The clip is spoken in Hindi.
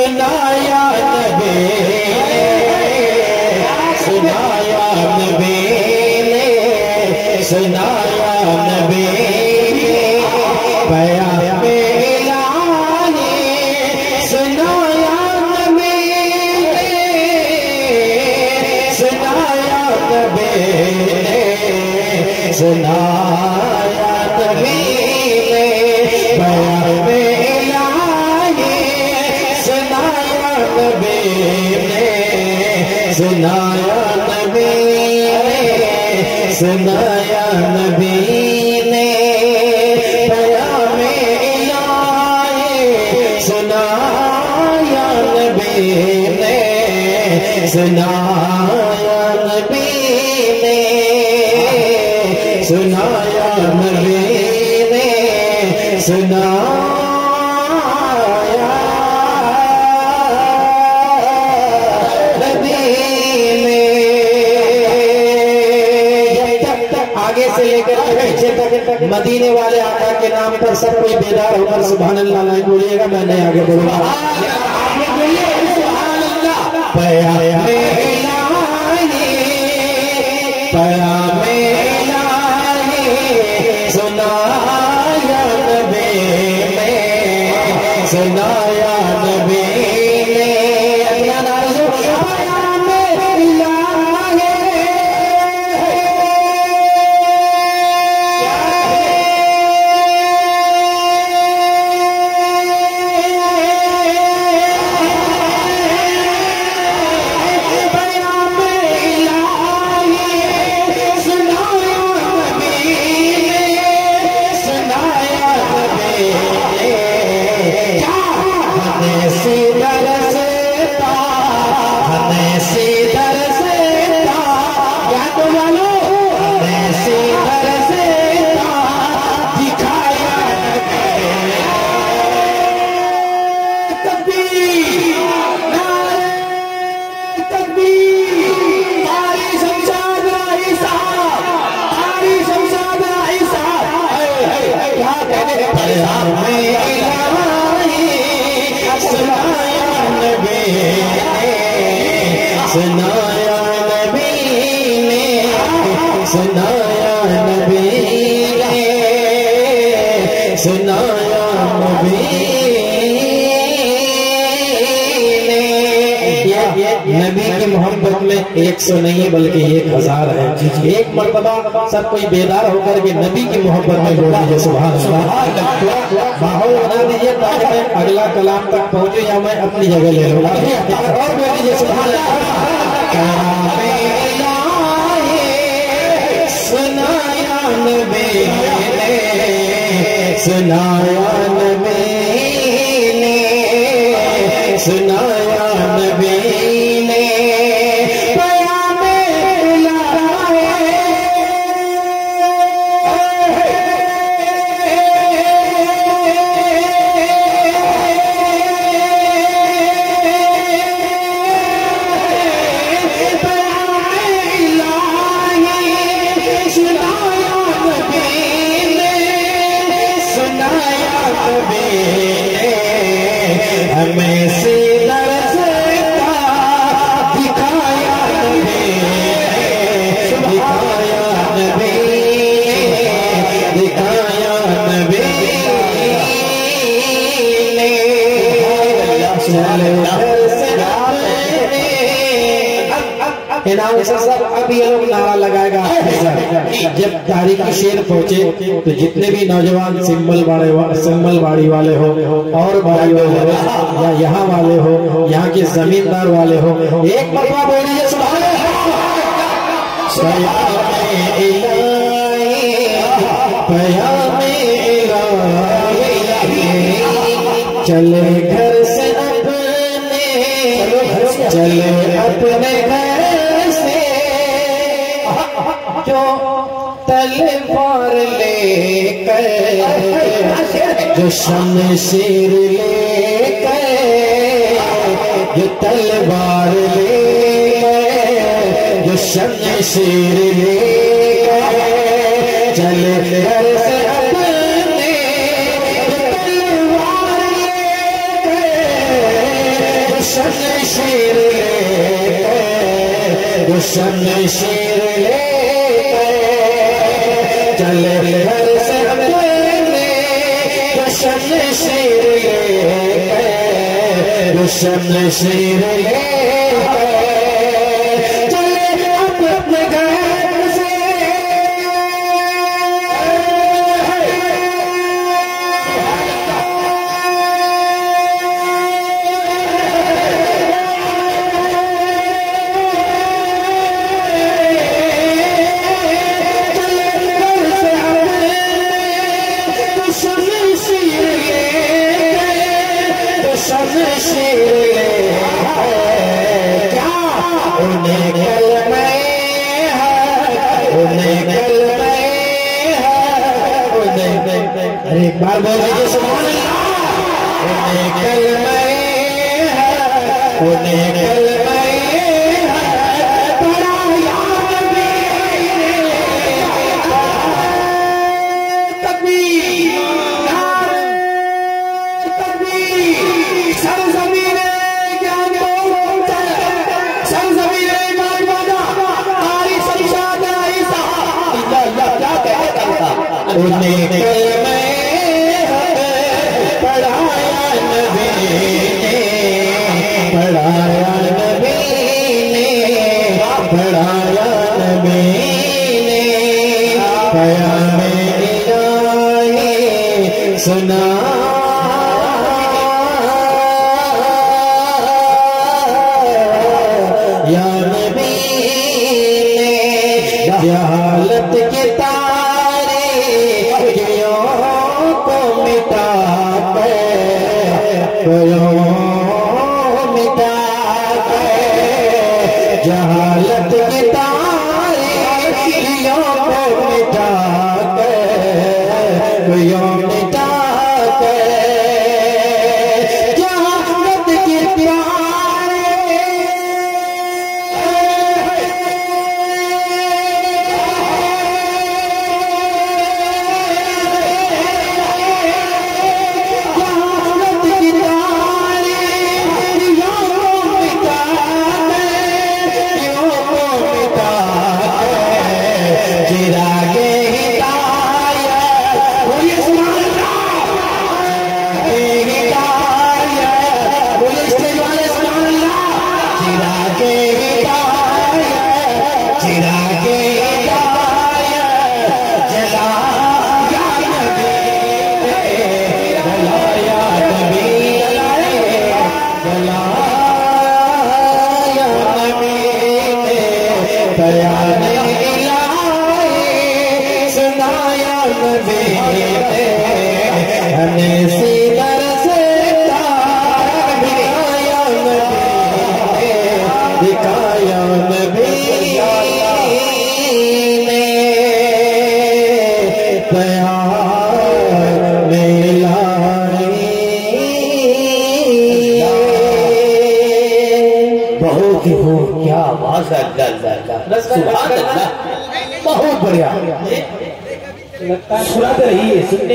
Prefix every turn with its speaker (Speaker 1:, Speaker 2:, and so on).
Speaker 1: सुनाया नबी ने, सुनाया नबी ने, सुनाया नबी ने बयान इलाही, सुनाया नबी ने, सुनाया नबी ने, सुनाया नबी ने बयान इलाही, सुनाया नबी ने, सुनाया नबी ने, सुनाया नबी ने बयान इलाही, सुनाया नबी ने, सुनाया नबी ने, सुनाया नबी ने, सुनाया नबी ने। आगे से लेकर पीछे तक मदीने वाले आका के नाम पर सब कोई बेदार होकर सुभान अल्लाह नहीं बोलिएगा, मैं नहीं आगे बोलूंगा। आपने बोलिए सुभान अल्लाह। पया में इलाही, पया में इलाही, सुनाया नबी ने, सुनाया नबी ने अपना नाम पया में इलाही। सुनाया नबी ने, सुनाया नबी ने, सुनाया नबी ने। नबी की मोहब्बत में 100 नहीं है बल्कि 1000 है। एक मर्तबा सब कोई बेदार होकर के नबी की मोहब्बत में बोल दीजिए सुभान अल्लाह। माहौल बना दीजिए ताकि मैं अगला कलाम तक पहुंचे या मैं अपनी जगह ले लूँ। और बोल दीजिए सुभान अल्लाह। सुनाया नबी ने, सुनाया नबी ने, सुनाया नबी ने बयान इलाही, सुनाया नबी ने, सुनाया नबी ने हमें सीधा रास्ता दिखाया नबी ने, दिखाया नबी, दिखाया नबी ने। अनाउंसर साहब अब ये लोग नारा लगाएगा जब तारीखी शेर पहुंचे तो जितने भी नौजवान सिम्बल बाड़ी वाले हो और बाड़ी वाले हो या यहाँ वाले हो, यहाँ के जमींदार वाले हो, एक मरतबा बोलिए सुभान अल्लाह। चले घर से अपने, चले अपने घर से, जो तलवार लेकर, जो शमशीर लेकर, जो तलवार लेकर, जो शमशीर लेकर, चले घर से अपने, तलवार लेकर शमशीर लेकर चले घर से अपने शमशीर लेकर शमशीर लेकर चले अपने घर से अरे एक बार बोल दीजिए सुभान अल्लाह। उन्हें कलमे है, उन्हें कलमे है, बड़ा याद भी तकबीर तकबीर सरज़मीने ज्ञान बोलते सरज़मीने ईमान वादा तारी शमशाद ईसा अल्लाह क्या कहता था। उन्हें कलमे पढ़ाया नबी ने पढ़ाया नबी ने पढ़ाया नबी ने प्याम इलाही सुना या नबी ने जहालत के तारे को मिटा मिटा जहालत के तारे को मिटा मिटा जहालत के दिखाया नबी ने प्यार मिलाई बहुत ही हो क्या आवाज है सुभान अल्लाह बहुत बढ़िया सुनाते रहिए सुनने